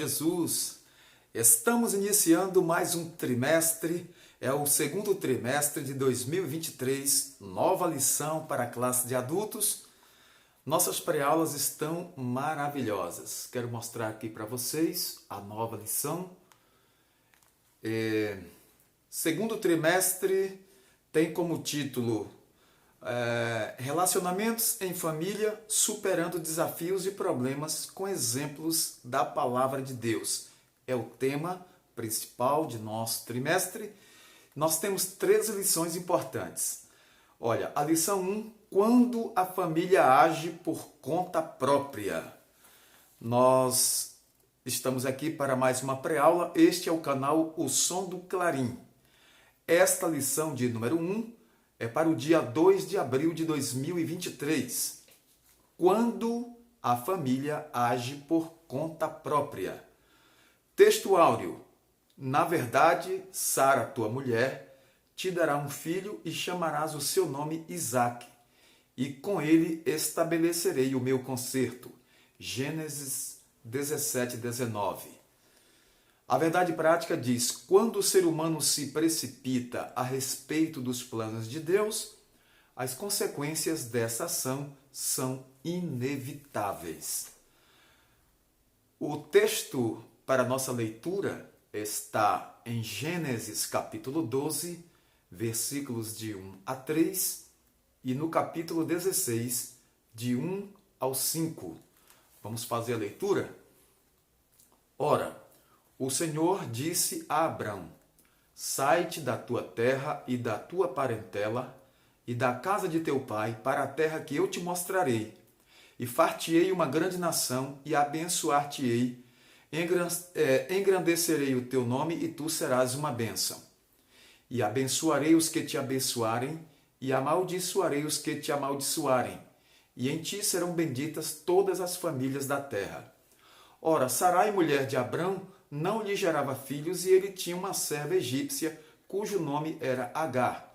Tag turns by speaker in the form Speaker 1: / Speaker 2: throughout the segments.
Speaker 1: Jesus! Estamos iniciando mais um trimestre, é o segundo trimestre de 2023, nova lição para a classe de adultos. Nossas pré-aulas estão maravilhosas. Quero mostrar aqui para vocês a nova lição. Segundo trimestre tem como título Relacionamentos em família, superando desafios e problemas com exemplos da palavra de Deus. É o tema principal de nosso trimestre. Nós temos 13 lições importantes. Olha, a lição 1, quando a família age por conta própria. Nós estamos aqui para mais uma pré-aula. Este é o canal O Som do Clarim. Esta lição de número 1 é para o dia 2 de abril de 2023. Quando a família age por conta própria. Texto áureo. Na verdade, Sara, tua mulher, te dará um filho e chamarás o seu nome Isaque, e com ele estabelecerei o meu concerto. Gênesis 17, 19. A verdade prática diz: quando o ser humano se precipita a respeito dos planos de Deus, as consequências dessa ação são inevitáveis. O texto para nossa leitura está em Gênesis capítulo 12, versículos de 1 a 3, e no capítulo 16, de 1 ao 5. Vamos fazer a leitura? Ora, o Senhor disse a Abrão: sai-te da tua terra e da tua parentela e da casa de teu pai para a terra que eu te mostrarei, e far-te-ei uma grande nação e abençoar-te-ei, engrandecerei o teu nome e tu serás uma bênção. E abençoarei os que te abençoarem e amaldiçoarei os que te amaldiçoarem, e em ti serão benditas todas as famílias da terra. Ora, Sarai, mulher de Abrão, não lhe gerava filhos, e ele tinha uma serva egípcia, cujo nome era Agar.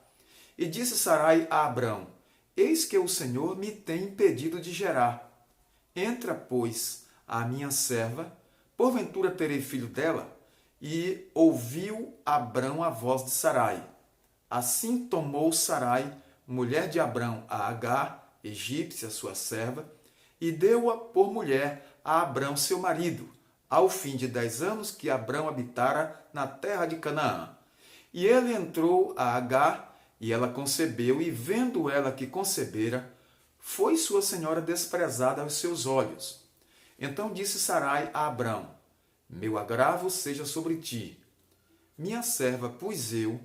Speaker 1: E disse Sarai a Abrão: eis que o Senhor me tem impedido de gerar. Entra, pois, a minha serva, porventura terei filho dela? E ouviu Abrão a voz de Sarai. Assim tomou Sarai, mulher de Abrão, a Agar, egípcia, sua serva, e deu-a por mulher a Abrão, seu marido, ao fim de 10 anos que Abrão habitara na terra de Canaã. E ele entrou a Agar, e ela concebeu, e vendo ela que concebera, foi sua senhora desprezada aos seus olhos. Então disse Sarai a Abrão: meu agravo seja sobre ti. Minha serva pus eu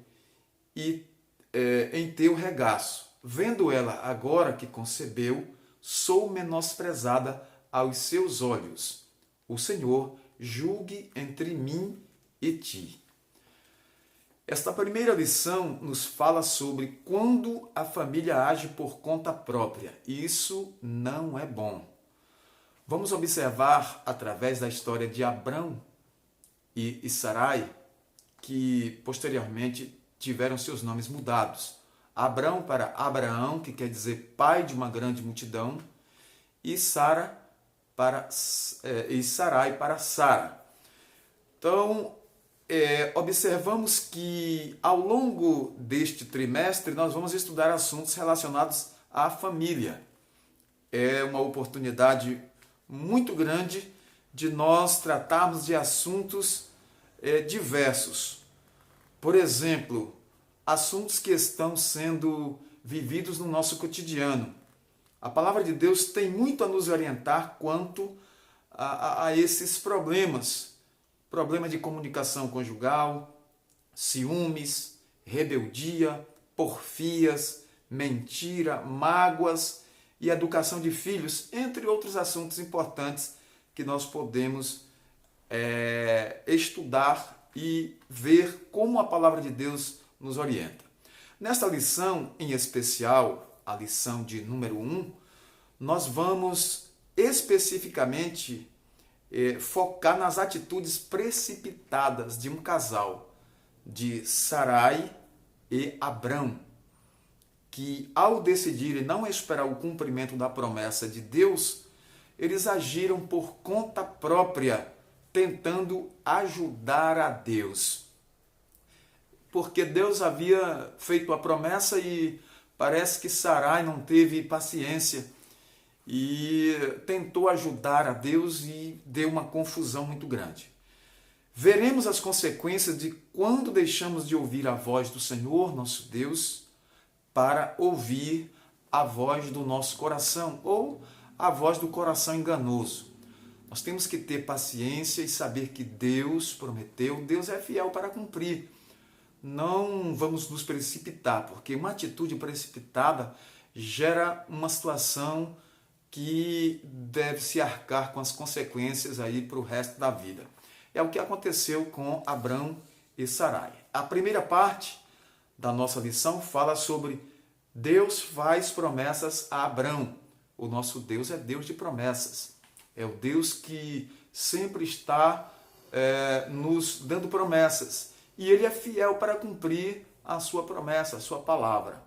Speaker 1: em teu regaço. Vendo ela agora que concebeu, sou menosprezada aos seus olhos. O Senhor julgue entre mim e ti. Esta primeira lição nos fala sobre quando a família age por conta própria. Isso não é bom. Vamos observar, através da história de Abrão e Sarai, que posteriormente tiveram seus nomes mudados. Abrão para Abraão, que quer dizer pai de uma grande multidão, e Sarai para Sara. Então, observamos que ao longo deste trimestre nós vamos estudar assuntos relacionados à família. É uma oportunidade muito grande de nós tratarmos de assuntos diversos. Por exemplo, assuntos que estão sendo vividos no nosso cotidiano. A palavra de Deus tem muito a nos orientar quanto a esses problemas. Problema de comunicação conjugal, ciúmes, rebeldia, porfias, mentira, mágoas e educação de filhos, entre outros assuntos importantes que nós podemos estudar e ver como a palavra de Deus nos orienta. Nesta lição, em especial, a lição de número 1, nós vamos especificamente focar nas atitudes precipitadas de um casal, de Sarai e Abrão, que ao decidirem não esperar o cumprimento da promessa de Deus, eles agiram por conta própria, tentando ajudar a Deus. Porque Deus havia feito a promessa e parece que Sarai não teve paciência e tentou ajudar a Deus e deu uma confusão muito grande. Veremos as consequências de quando deixamos de ouvir a voz do Senhor, nosso Deus, para ouvir a voz do nosso coração ou a voz do coração enganoso. Nós temos que ter paciência e saber que Deus prometeu, Deus é fiel para cumprir. Não vamos nos precipitar, porque uma atitude precipitada gera uma situação que deve se arcar com as consequências aí para o resto da vida. É o que aconteceu com Abrão e Sarai. A primeira parte da nossa lição fala sobre Deus faz promessas a Abrão. O nosso Deus é Deus de promessas. É o Deus que sempre está nos dando promessas. E Ele é fiel para cumprir a sua promessa, a sua palavra.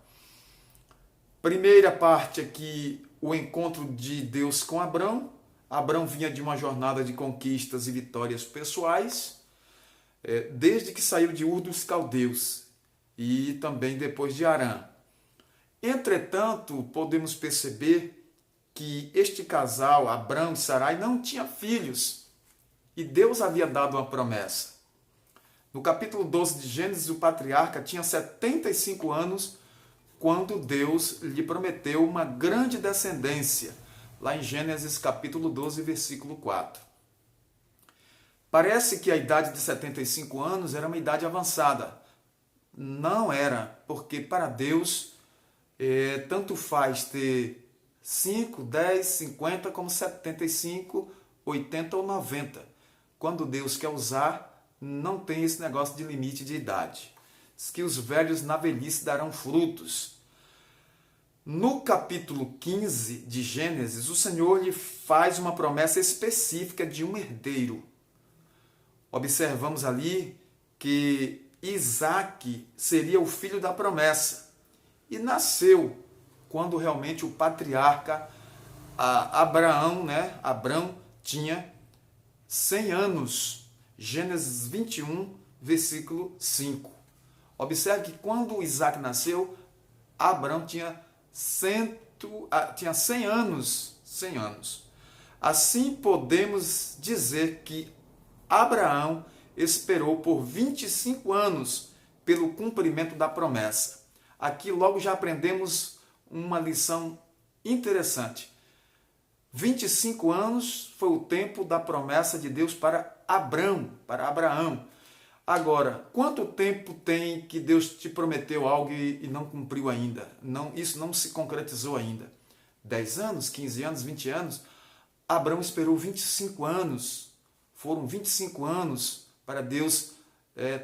Speaker 1: Primeira parte aqui, o encontro de Deus com Abrão. Abrão vinha de uma jornada de conquistas e vitórias pessoais, desde que saiu de Ur dos Caldeus e também depois de Harã. Entretanto, podemos perceber que este casal, Abrão e Sarai, não tinha filhos e Deus havia dado uma promessa. No capítulo 12 de Gênesis, o patriarca tinha 75 anos quando Deus lhe prometeu uma grande descendência, lá em Gênesis capítulo 12, versículo 4. Parece que a idade de 75 anos era uma idade avançada. Não era, porque para Deus tanto faz ter 5, 10, 50, como 75, 80 ou 90. Quando Deus quer usar, não tem esse negócio de limite de idade. Diz que os velhos na velhice darão frutos. No capítulo 15 de Gênesis, o Senhor lhe faz uma promessa específica de um herdeiro. Observamos ali que Isaque seria o filho da promessa e nasceu quando realmente o patriarca Abrão tinha 100 anos. Gênesis 21, versículo 5. Observe que quando Isaque nasceu, Abrão tinha 100 anos. 100 anos. Assim podemos dizer que Abraão esperou por 25 anos pelo cumprimento da promessa. Aqui logo já aprendemos uma lição interessante. 25 anos foi o tempo da promessa de Deus para Abraão. Agora, quanto tempo tem que Deus te prometeu algo e não cumpriu ainda? Isso não se concretizou ainda. 10 anos, 15 anos, 20 anos? Abraão esperou 25 anos. Foram 25 anos para Deus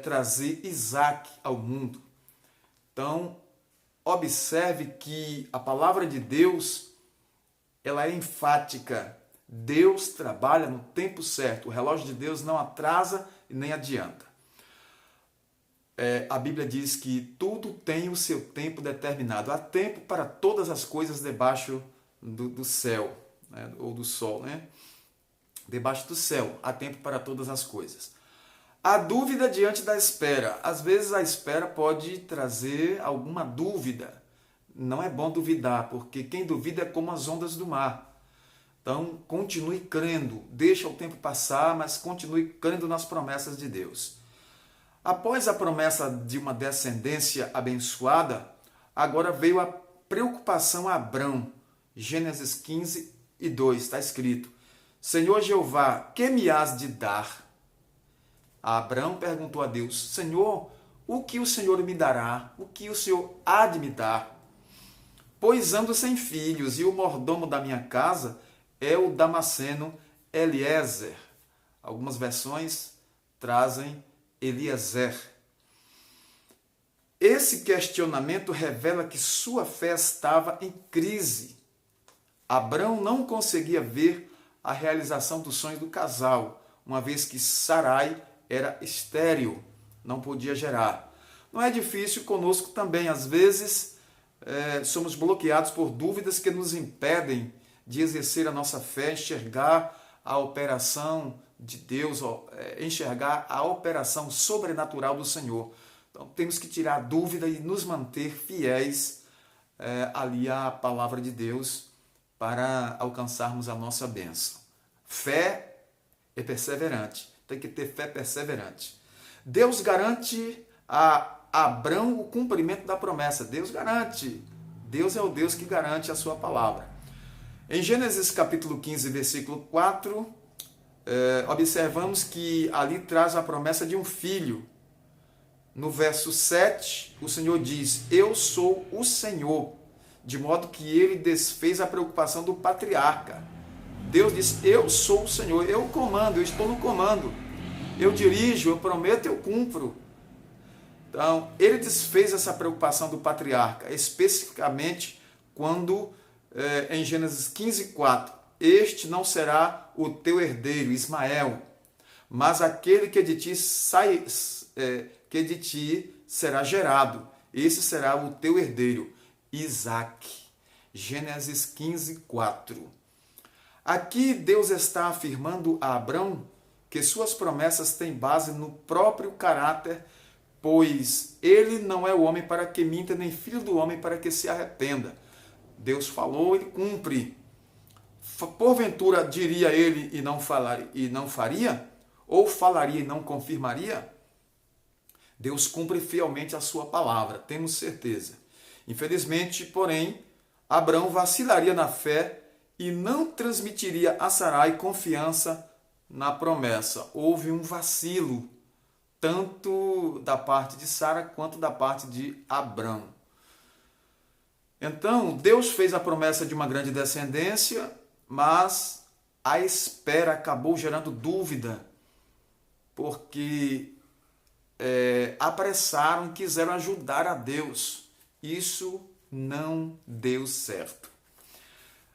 Speaker 1: trazer Isaque ao mundo. Então, observe que a palavra de Deus ela é enfática. Deus trabalha no tempo certo. O relógio de Deus não atrasa e nem adianta. A Bíblia diz que tudo tem o seu tempo determinado. Há tempo para todas as coisas debaixo do céu, né? Ou do sol, né? Debaixo do céu, há tempo para todas as coisas. A dúvida diante da espera. Às vezes a espera pode trazer alguma dúvida. Não é bom duvidar, porque quem duvida é como as ondas do mar. Então, continue crendo. Deixa o tempo passar, mas continue crendo nas promessas de Deus. Após a promessa de uma descendência abençoada, agora veio a preocupação a Abrão. Gênesis 15 e 2, está escrito: Senhor Jeová, que me has de dar? Abrão perguntou a Deus: Senhor, o que o Senhor me dará? O que o Senhor há de me dar? Pois ando sem filhos, e o mordomo da minha casa é o Damasceno Eliezer. Algumas versões trazem Eliezer. Esse questionamento revela que sua fé estava em crise. Abrão não conseguia ver a realização dos sonhos do casal, uma vez que Sarai era estéril, não podia gerar. Não é difícil conosco também. Às vezes somos bloqueados por dúvidas que nos impedem de exercer a nossa fé, enxergar a operação de Deus, enxergar a operação sobrenatural do Senhor. Então temos que tirar a dúvida e nos manter fiéis ali à palavra de Deus para alcançarmos a nossa bênção. Fé é perseverante, tem que ter fé perseverante. Deus garante a Abrão o cumprimento da promessa. Deus garante. Deus é o Deus que garante a sua palavra. Em Gênesis capítulo 15, versículo 4, observamos que ali traz a promessa de um filho. No verso 7, o Senhor diz: eu sou o Senhor, de modo que ele desfez a preocupação do patriarca. Deus diz: eu sou o Senhor, eu comando, eu estou no comando, eu dirijo, eu prometo, eu cumpro. Então, ele desfez essa preocupação do patriarca, especificamente quando, em Gênesis 15, 4, este não será o teu herdeiro, Ismael, mas aquele que de ti será gerado, esse será o teu herdeiro, Isaque. Gênesis 15, 4. Aqui Deus está afirmando a Abrão que suas promessas têm base no próprio caráter, pois ele não é o homem para que minta, nem filho do homem para que se arrependa. Deus falou, ele cumpre. Porventura diria ele e não faria? Ou falaria e não confirmaria? Deus cumpre fielmente a sua palavra, temos certeza. Infelizmente, porém, Abrão vacilaria na fé e não transmitiria a Sarai confiança na promessa. Houve um vacilo, tanto da parte de Sara quanto da parte de Abrão. Então, Deus fez a promessa de uma grande descendência, mas a espera acabou gerando dúvida, porque apressaram e quiseram ajudar a Deus. Isso não deu certo.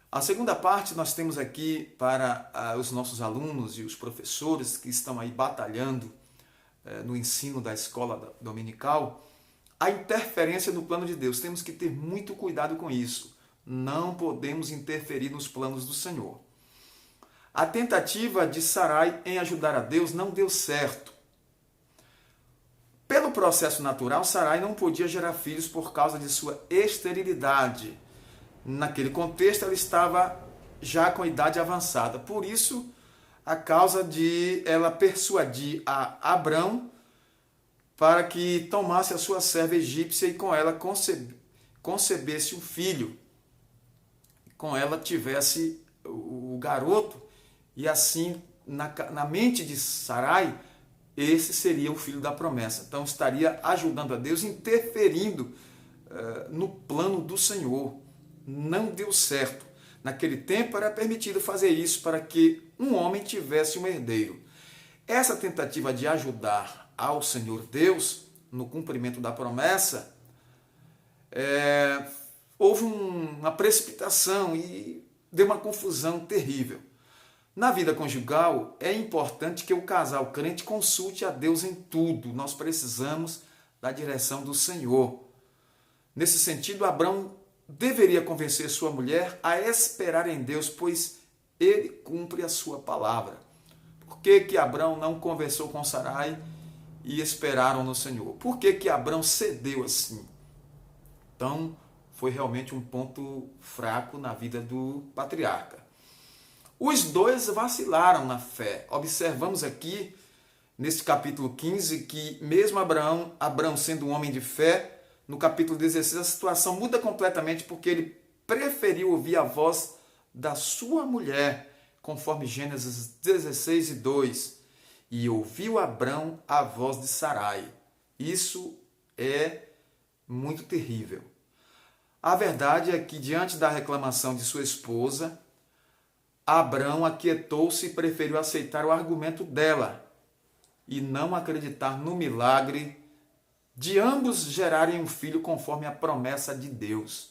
Speaker 1: A segunda parte nós temos aqui para os nossos alunos e os professores que estão aí batalhando no ensino da escola dominical, a interferência no plano de Deus. Temos que ter muito cuidado com isso. Não podemos interferir nos planos do Senhor. A tentativa de Sarai em ajudar a Deus não deu certo. Pelo processo natural, Sarai não podia gerar filhos por causa de sua esterilidade. Naquele contexto, ela estava já com idade avançada. Por isso, a causa de ela persuadir a Abrão para que tomasse a sua serva egípcia e com ela concebesse um filho. Com ela tivesse o garoto e assim, na mente de Sarai, esse seria o filho da promessa. Então, estaria ajudando a Deus, interferindo no plano do Senhor. Não deu certo. Naquele tempo era permitido fazer isso para que um homem tivesse um herdeiro. Essa tentativa de ajudar ao Senhor Deus no cumprimento da promessa, houve uma precipitação e deu uma confusão terrível. Na vida conjugal, é importante que o casal crente consulte a Deus em tudo. Nós precisamos da direção do Senhor. Nesse sentido, Abrão deveria convencer sua mulher a esperar em Deus, pois ele cumpre a sua palavra. Por que Abrão não conversou com Sarai e esperaram no Senhor? Por que Abrão cedeu assim? Então, foi realmente um ponto fraco na vida do patriarca. Os dois vacilaram na fé. Observamos aqui, nesse capítulo 15, que mesmo Abrão sendo um homem de fé, no capítulo 16 a situação muda completamente porque ele preferiu ouvir a voz da sua mulher, conforme Gênesis 16 e 2. E ouviu Abrão a voz de Sarai. Isso é muito terrível. A verdade é que, diante da reclamação de sua esposa, Abrão aquietou-se e preferiu aceitar o argumento dela e não acreditar no milagre de ambos gerarem um filho conforme a promessa de Deus.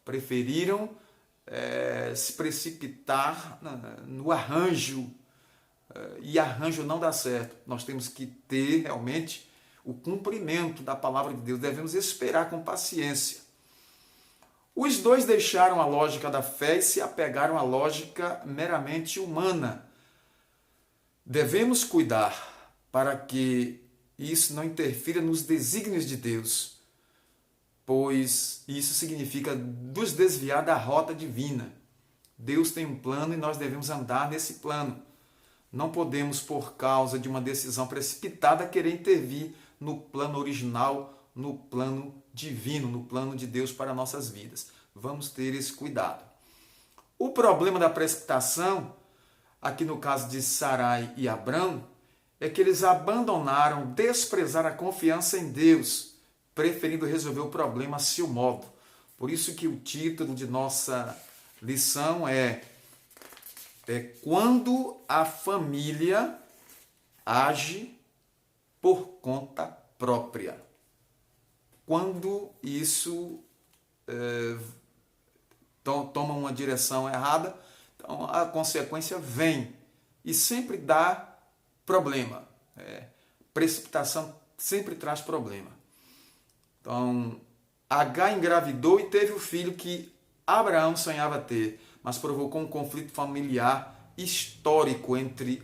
Speaker 1: Preferiram se precipitar no arranjo, e arranjo não dá certo. Nós temos que ter realmente o cumprimento da palavra de Deus, devemos esperar com paciência. Os dois deixaram a lógica da fé e se apegaram à lógica meramente humana. Devemos cuidar para que isso não interfira nos desígnios de Deus, pois isso significa nos desviar da rota divina. Deus tem um plano e nós devemos andar nesse plano. Não podemos, por causa de uma decisão precipitada, querer intervir no plano original, no plano divino, no plano de Deus para nossas vidas. Vamos ter esse cuidado. O problema da precipitação, aqui no caso de Sarai e Abrão, é que eles abandonaram, desprezaram a confiança em Deus, preferindo resolver o problema a seu modo. Por isso que o título de nossa lição é Quando a família age por conta própria. Quando isso toma uma direção errada, então a consequência vem e sempre dá problema. Precipitação sempre traz problema. Então, Agar engravidou e teve o filho que Abraão sonhava ter, mas provocou um conflito familiar histórico entre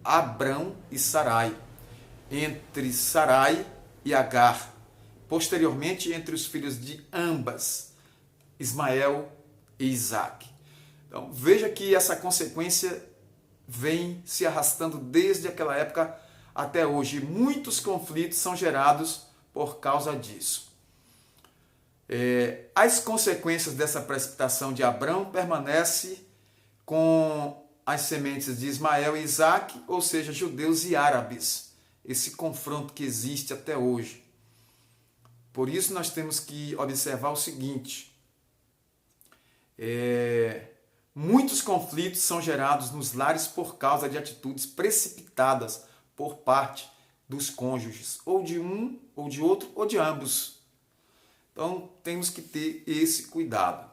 Speaker 1: Abrão e Sarai, entre Sarai e Agar, posteriormente entre os filhos de ambas, Ismael e Isaac. Então, veja que essa consequência vem se arrastando desde aquela época até hoje. Muitos conflitos são gerados por causa disso. As consequências dessa precipitação de Abrão permanecem com as sementes de Ismael e Isaac, ou seja, judeus e árabes. Esse confronto que existe até hoje. Por isso nós temos que observar o seguinte. Muitos conflitos são gerados nos lares por causa de atitudes precipitadas por parte dos cônjuges, ou de um, ou de outro, ou de ambos. Então, temos que ter esse cuidado.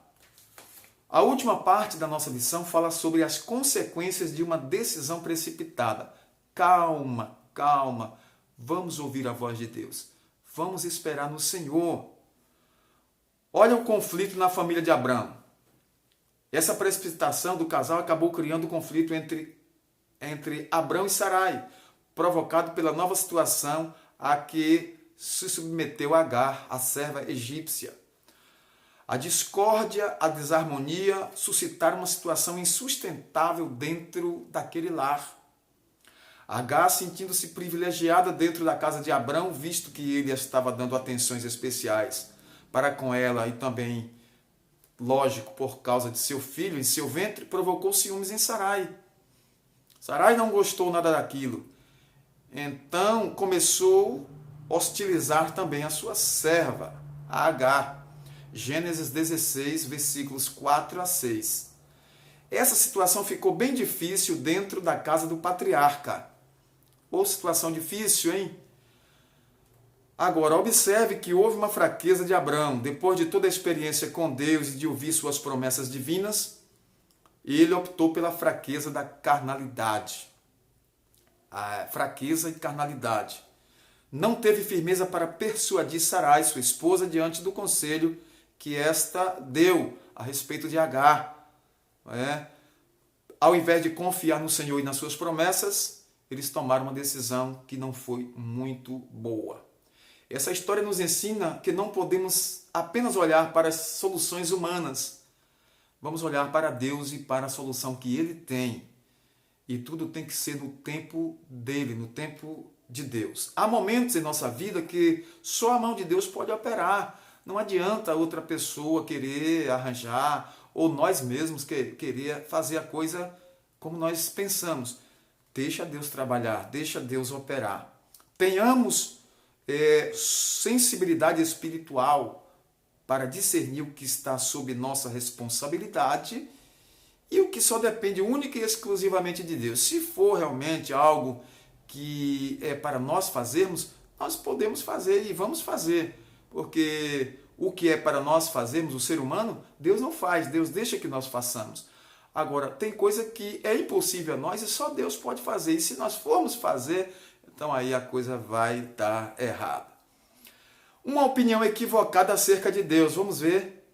Speaker 1: A última parte da nossa lição fala sobre as consequências de uma decisão precipitada. Calma, calma. Vamos ouvir a voz de Deus. Vamos esperar no Senhor. Olha o conflito na família de Abrão. Essa precipitação do casal acabou criando um conflito entre Abrão e Sarai, provocado pela nova situação a que se submeteu Agar, a serva egípcia. A discórdia, a desarmonia suscitaram uma situação insustentável dentro daquele lar. Agar, sentindo-se privilegiada dentro da casa de Abrão, visto que ele estava dando atenções especiais para com ela e também, lógico, por causa de seu filho em seu ventre, provocou ciúmes em Sarai. Sarai não gostou nada daquilo. Então começou a hostilizar também a sua serva, a Agar. Gênesis 16, versículos 4 a 6. Essa situação ficou bem difícil dentro da casa do patriarca. Ou situação difícil, hein? Agora, observe que houve uma fraqueza de Abrão. Depois de toda a experiência com Deus e de ouvir suas promessas divinas, ele optou pela fraqueza da carnalidade. A fraqueza e carnalidade. Não teve firmeza para persuadir Sarai, sua esposa, diante do conselho que esta deu a respeito de Agar. Ao invés de confiar no Senhor e nas suas promessas, eles tomaram uma decisão que não foi muito boa. Essa história nos ensina que não podemos apenas olhar para as soluções humanas. Vamos olhar para Deus e para a solução que Ele tem. E tudo tem que ser no tempo dele, no tempo de Deus. Há momentos em nossa vida que só a mão de Deus pode operar. Não adianta outra pessoa querer arranjar, ou nós mesmos querer fazer a coisa como nós pensamos. Deixa Deus trabalhar, deixa Deus operar. Tenhamos sensibilidade espiritual para discernir o que está sob nossa responsabilidade e o que só depende única e exclusivamente de Deus. Se for realmente algo que é para nós fazermos, nós podemos fazer e vamos fazer, porque o que é para nós fazermos, o ser humano, Deus não faz, Deus deixa que nós façamos. Agora, tem coisa que é impossível a nós e só Deus pode fazer, e se nós formos fazer, então aí a coisa vai dar errada. Uma opinião equivocada acerca de Deus, vamos ver.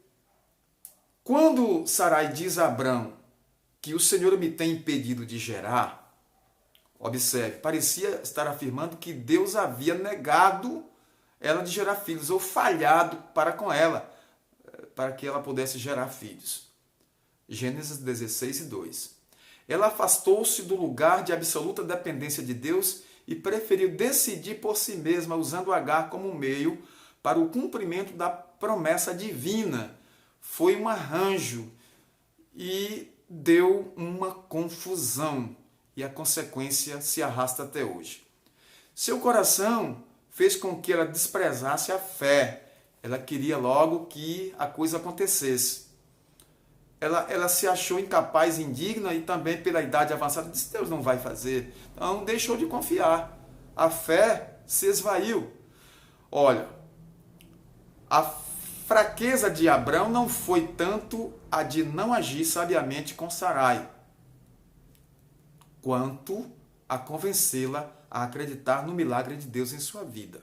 Speaker 1: Quando Sarai diz a Abrão que o Senhor me tem impedido de gerar, Observe, parecia estar afirmando que Deus havia negado ela de gerar filhos, ou falhado para com ela, para que ela pudesse gerar filhos. Gênesis 16:2. Ela afastou-se do lugar de absoluta dependência de Deus e preferiu decidir por si mesma, usando Agar como meio para o cumprimento da promessa divina. Foi um arranjo e deu uma confusão, e a consequência se arrasta até hoje. Seu coração fez com que ela desprezasse a fé. Ela queria logo que a coisa acontecesse. Ela se achou incapaz, indigna, e também pela idade avançada disse: Deus não vai fazer. Então deixou de confiar. A fé se esvaiu. Olha, a fraqueza de Abrão não foi tanto a de não agir sabiamente com Sarai, quanto a convencê-la a acreditar no milagre de Deus em sua vida.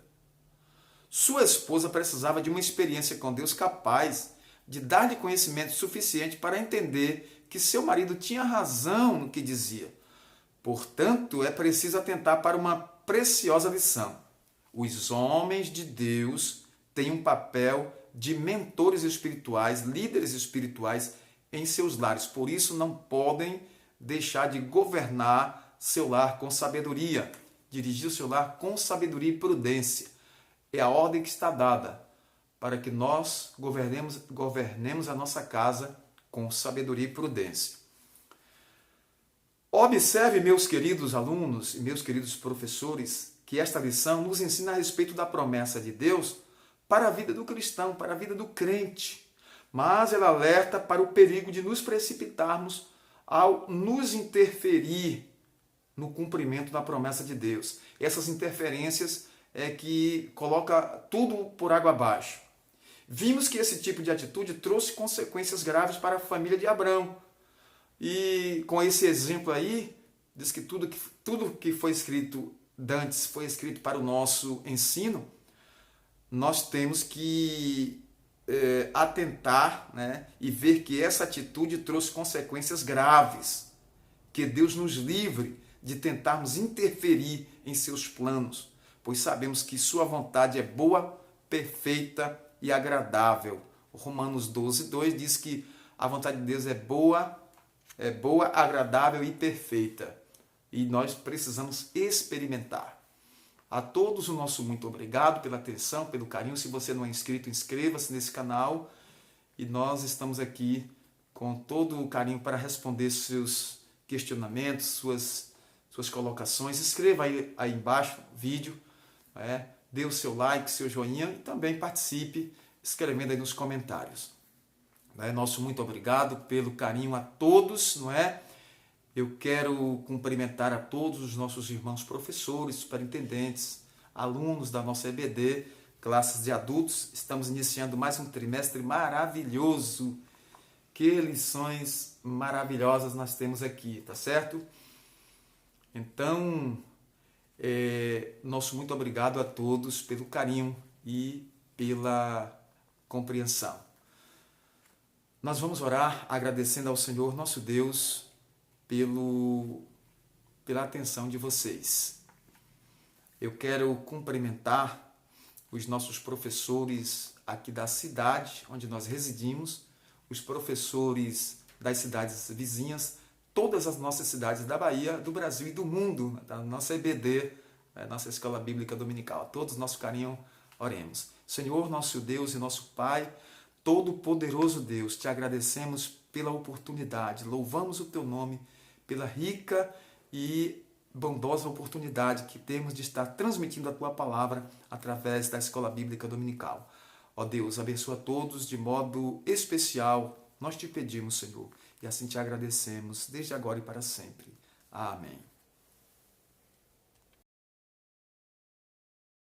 Speaker 1: Sua esposa precisava de uma experiência com Deus capaz de dar-lhe conhecimento suficiente para entender que seu marido tinha razão no que dizia. Portanto, é preciso atentar para uma preciosa lição. Os homens de Deus têm um papel de mentores espirituais, líderes espirituais em seus lares. Por isso, não podem deixar de governar seu lar com sabedoria, dirigir o seu lar com sabedoria e prudência. É a ordem que está dada para que nós governemos a nossa casa com sabedoria e prudência. Observe, meus queridos alunos e meus queridos professores, que esta lição nos ensina a respeito da promessa de Deus para a vida do cristão, para a vida do crente. Mas ela alerta para o perigo de nos precipitarmos ao nos interferir no cumprimento da promessa de Deus. Essas interferências é que coloca tudo por água abaixo. Vimos que esse tipo de atitude trouxe consequências graves para a família de Abrão. E com esse exemplo aí, diz que tudo que foi escrito dantes foi escrito para o nosso ensino. Nós temos que atentar, né, e ver que essa atitude trouxe consequências graves. Que Deus nos livre de tentarmos interferir em seus planos, pois sabemos que sua vontade é boa, perfeita e agradável. Romanos 12:2 diz que a vontade de Deus é boa, agradável e perfeita. E nós precisamos experimentar. A todos o nosso muito obrigado pela atenção, pelo carinho. Se você não é inscrito, inscreva-se nesse canal. E nós estamos aqui com todo o carinho para responder seus questionamentos, suas colocações. Escreva aí embaixo o vídeo, dê o seu like, seu joinha e também participe escrevendo aí nos comentários. Nosso muito obrigado pelo carinho a todos, não é? Eu quero cumprimentar a todos os nossos irmãos professores, superintendentes, alunos da nossa EBD, classes de adultos. Estamos iniciando mais um trimestre maravilhoso. Que lições maravilhosas nós temos aqui, tá certo? Então, nosso muito obrigado a todos pelo carinho e pela compreensão. Nós vamos orar agradecendo ao Senhor, nosso Deus, pela atenção de vocês. Eu quero cumprimentar os nossos professores aqui da cidade onde nós residimos, os professores das cidades vizinhas, todas as nossas cidades da Bahia, do Brasil e do mundo, da nossa EBD, nossa Escola Bíblica Dominical. A todos, nosso carinho, oremos. Senhor, nosso Deus e nosso Pai, todo-poderoso Deus, te agradecemos pela oportunidade, louvamos o teu nome pela rica e bondosa oportunidade que temos de estar transmitindo a tua palavra através da Escola Bíblica Dominical. Ó Deus, abençoa todos de modo especial. Nós te pedimos, Senhor, e assim te agradecemos desde agora e para sempre. Amém.